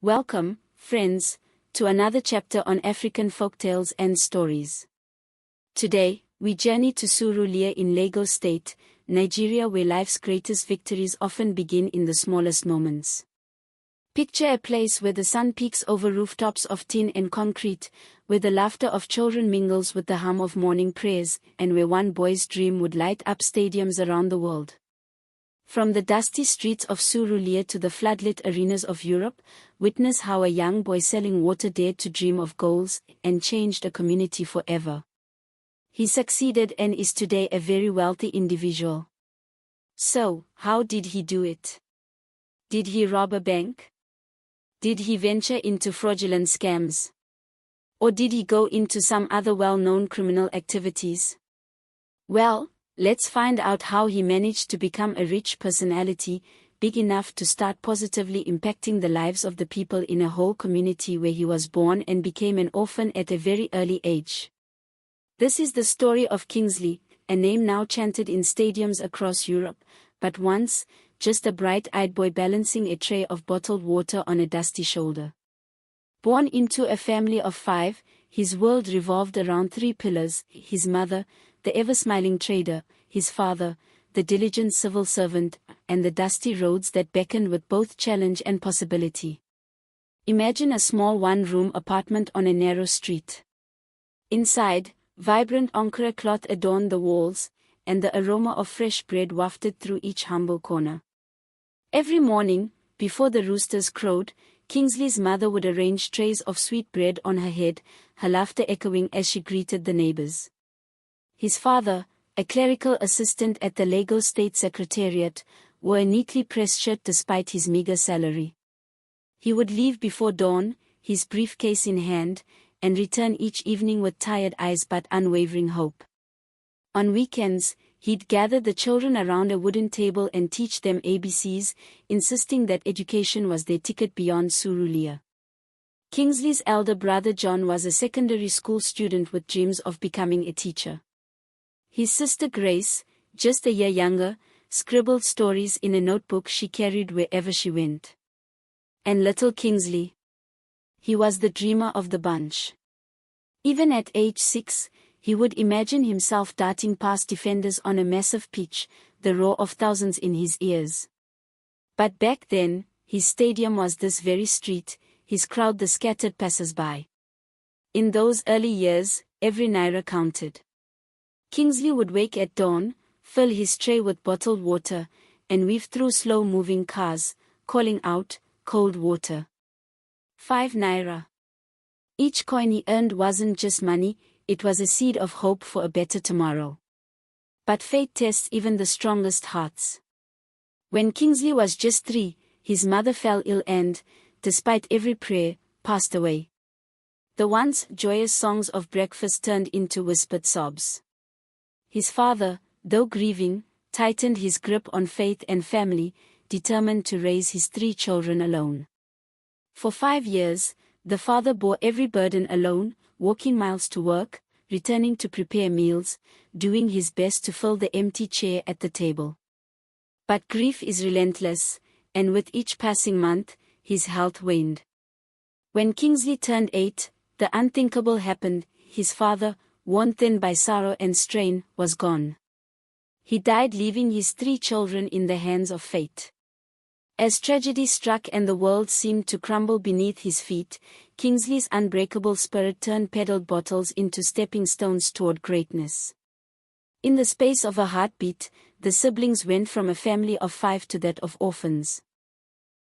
Welcome, friends, to another chapter on African folktales and stories. Today, we journey to Surulere in Lagos State, Nigeria, where life's greatest victories often begin in the smallest moments. Picture a place where the sun peeks over rooftops of tin and concrete, where the laughter of children mingles with the hum of morning prayers, and where one boy's dream would light up stadiums around the world. From the dusty streets of Surulere to the floodlit arenas of Europe, witness how a young boy selling water dared to dream of goals and changed a community forever. He succeeded and is today a very wealthy individual. So, how did he do it? Did he rob a bank? Did he venture into fraudulent scams? Or did he go into some other well-known criminal activities? Well, let's find out how he managed to become a rich personality, big enough to start positively impacting the lives of the people in a whole community where he was born and became an orphan at a very early age. This is the story of Kingsley, a name now chanted in stadiums across Europe, but once, just a bright-eyed boy balancing a tray of bottled water on a dusty shoulder. Born into a family of 5, his world revolved around 3 pillars: his mother, the ever-smiling trader; his father, the diligent civil servant; and the dusty roads that beckoned with both challenge and possibility. Imagine a small one-room apartment on a narrow street. Inside, vibrant Ankara cloth adorned the walls, and the aroma of fresh bread wafted through each humble corner. Every morning, before the roosters crowed, Kingsley's mother would arrange trays of sweet bread on her head, her laughter echoing as she greeted the neighbors. His father, a clerical assistant at the Lagos State Secretariat, wore a neatly pressed shirt despite his meager salary. He would leave before dawn, his briefcase in hand, and return each evening with tired eyes but unwavering hope. On weekends, he'd gather the children around a wooden table and teach them ABCs, insisting that education was their ticket beyond Surulere. Kingsley's elder brother John was a secondary school student with dreams of becoming a teacher. His sister Grace, just a year younger, scribbled stories in a notebook she carried wherever she went. And little Kingsley? He was the dreamer of the bunch. Even at age 6, he would imagine himself darting past defenders on a massive pitch, the roar of thousands in his ears. But back then, his stadium was this very street, his crowd the scattered passers-by. In those early years, every naira counted. Kingsley would wake at dawn, fill his tray with bottled water, and weave through slow-moving cars, calling out, "Cold water." 5 naira. Each coin he earned wasn't just money, it was a seed of hope for a better tomorrow. But fate tests even the strongest hearts. When Kingsley was just 3, his mother fell ill and, despite every prayer, passed away. The once joyous songs of breakfast turned into whispered sobs. His father, though grieving, tightened his grip on faith and family, determined to raise his 3 children alone. For 5 years, the father bore every burden alone, walking miles to work, returning to prepare meals, doing his best to fill the empty chair at the table. But grief is relentless, and with each passing month, his health waned. When Kingsley turned 8, the unthinkable happened: his father, worn thin by sorrow and strain, was gone. He died, leaving his 3 children in the hands of fate. As tragedy struck and the world seemed to crumble beneath his feet, Kingsley's unbreakable spirit turned peddled bottles into stepping stones toward greatness. In the space of a heartbeat, the siblings went from a family of 5 to that of orphans.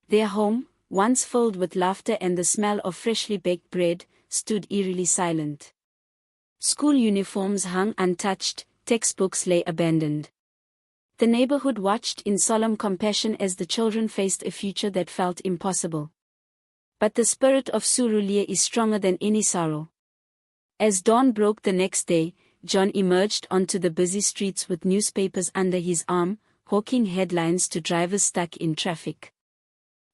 Their home, once filled with laughter and the smell of freshly baked bread, stood eerily silent. School uniforms hung untouched, textbooks lay abandoned. The neighborhood watched in solemn compassion as the children faced a future that felt impossible. But the spirit of Surulere is stronger than any sorrow. As dawn broke the next day, John emerged onto the busy streets with newspapers under his arm, hawking headlines to drivers stuck in traffic.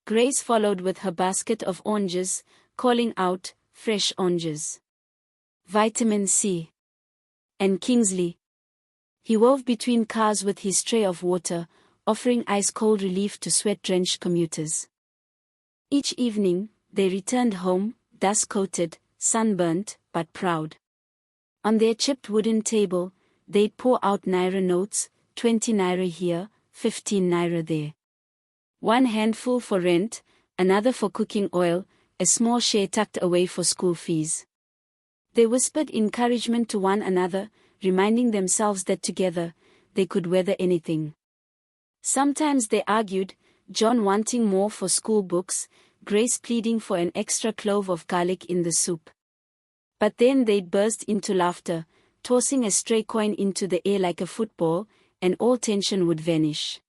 Grace followed with her basket of oranges, calling out, "Fresh oranges. Vitamin C." And Kingsley? He wove between cars with his tray of water, offering ice-cold relief to sweat-drenched commuters. Each evening, they returned home, dust-coated, sunburnt, but proud. On their chipped wooden table, they'd pour out naira notes, 20 naira here, 15 naira there. One handful for rent, another for cooking oil, a small share tucked away for school fees. They whispered encouragement to one another, reminding themselves that together, they could weather anything. Sometimes they argued, John wanting more for school books, Grace pleading for an extra clove of garlic in the soup. But then they'd burst into laughter, tossing a stray coin into the air like a football, and all tension would vanish.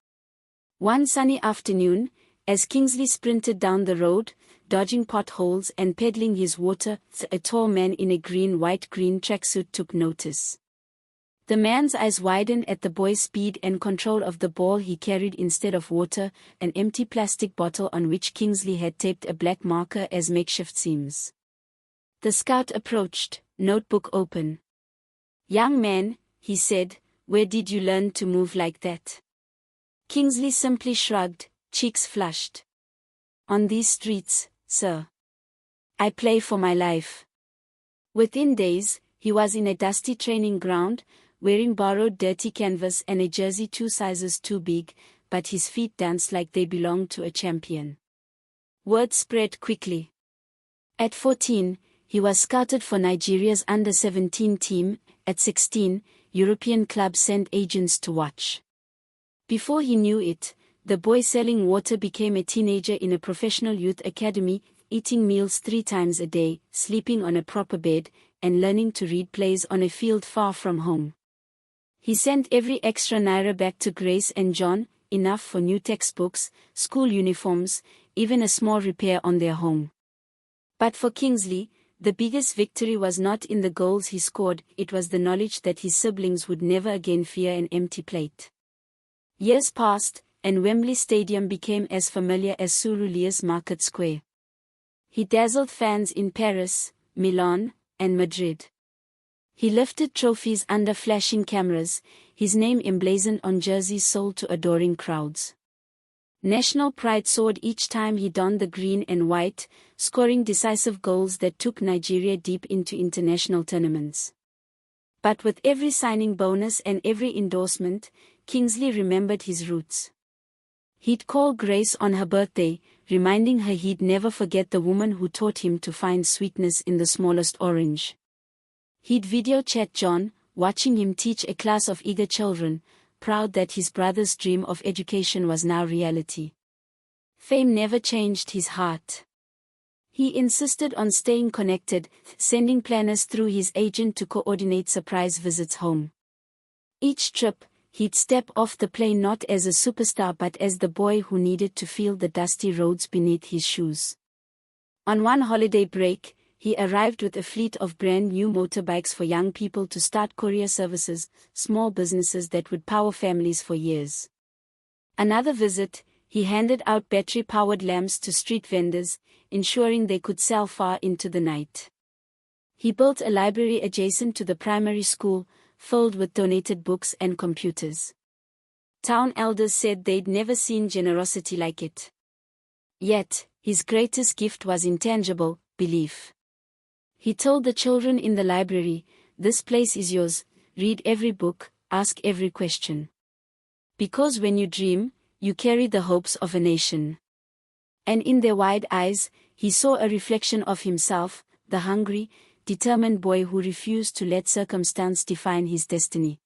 One sunny afternoon, as Kingsley sprinted down the road, dodging potholes and peddling his water, a tall man in a white-green tracksuit took notice. The man's eyes widened at the boy's speed and control of the ball he carried instead of water, an empty plastic bottle on which Kingsley had taped a black marker as makeshift seams. The scout approached, notebook open. "Young man," he said, "where did you learn to move like that?" Kingsley simply shrugged, cheeks flushed. "On these streets, sir. I play for my life." Within days, he was in a dusty training ground, wearing borrowed dirty canvas and a jersey 2 sizes too big, but his feet danced like they belonged to a champion. Word spread quickly. At 14, he was scouted for Nigeria's under-17 team. At 16, European clubs sent agents to watch. Before he knew it, the boy selling water became a teenager in a professional youth academy, eating meals 3 times a day, sleeping on a proper bed, and learning to read plays on a field far from home. He sent every extra naira back to Grace and John, enough for new textbooks, school uniforms, even a small repair on their home. But for Kingsley, the biggest victory was not in the goals he scored, it was the knowledge that his siblings would never again fear an empty plate. Years passed, and Wembley Stadium became as familiar as Surulia's Market Square. He dazzled fans in Paris, Milan, and Madrid. He lifted trophies under flashing cameras, his name emblazoned on jerseys sold to adoring crowds. National pride soared each time he donned the green and white, scoring decisive goals that took Nigeria deep into international tournaments. But with every signing bonus and every endorsement, Kingsley remembered his roots. He'd call Grace on her birthday, reminding her he'd never forget the woman who taught him to find sweetness in the smallest orange. He'd video chat John, watching him teach a class of eager children, proud that his brother's dream of education was now reality. Fame never changed his heart. He insisted on staying connected, sending planners through his agent to coordinate surprise visits home. Each trip, he'd step off the plane not as a superstar but as the boy who needed to feel the dusty roads beneath his shoes. On one holiday break, he arrived with a fleet of brand new motorbikes for young people to start courier services, small businesses that would power families for years. Another visit, he handed out battery-powered lamps to street vendors, ensuring they could sell far into the night. He built a library adjacent to the primary school, filled with donated books and computers. Town elders said they'd never seen generosity like it. Yet, his greatest gift was intangible, belief. He told the children in the library, "This place is yours, read every book, ask every question. Because when you dream, you carry the hopes of a nation." And in their wide eyes, he saw a reflection of himself, the hungry, determined boy who refused to let circumstance define his destiny.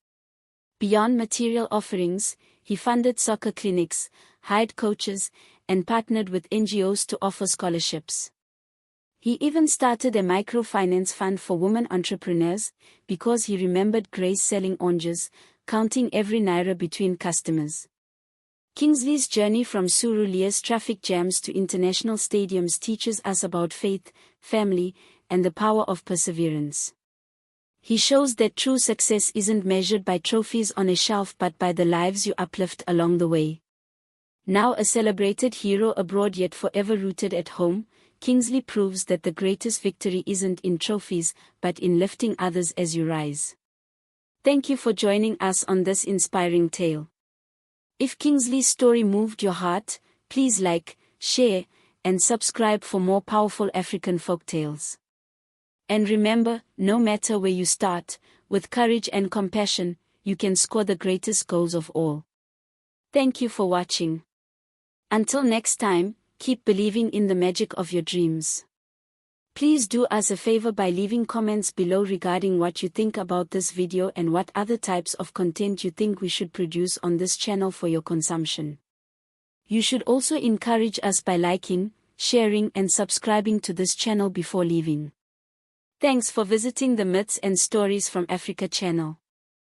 Beyond material offerings, he funded soccer clinics, hired coaches, and partnered with NGOs to offer scholarships. He even started a microfinance fund for women entrepreneurs, because he remembered Grace selling oranges, counting every naira between customers. Kingsley's journey from Surulia's traffic jams to international stadiums teaches us about faith, family, and the power of perseverance. He shows that true success isn't measured by trophies on a shelf but by the lives you uplift along the way. Now a celebrated hero abroad yet forever rooted at home, Kingsley proves that the greatest victory isn't in trophies, but in lifting others as you rise. Thank you for joining us on this inspiring tale. If Kingsley's story moved your heart, please like, share, and subscribe for more powerful African folktales. And remember, no matter where you start, with courage and compassion, you can score the greatest goals of all. Thank you for watching. Until next time, keep believing in the magic of your dreams. Please do us a favor by leaving comments below regarding what you think about this video and what other types of content you think we should produce on this channel for your consumption. You should also encourage us by liking, sharing and subscribing to this channel before leaving. Thanks for visiting the Myths and Stories from Africa channel.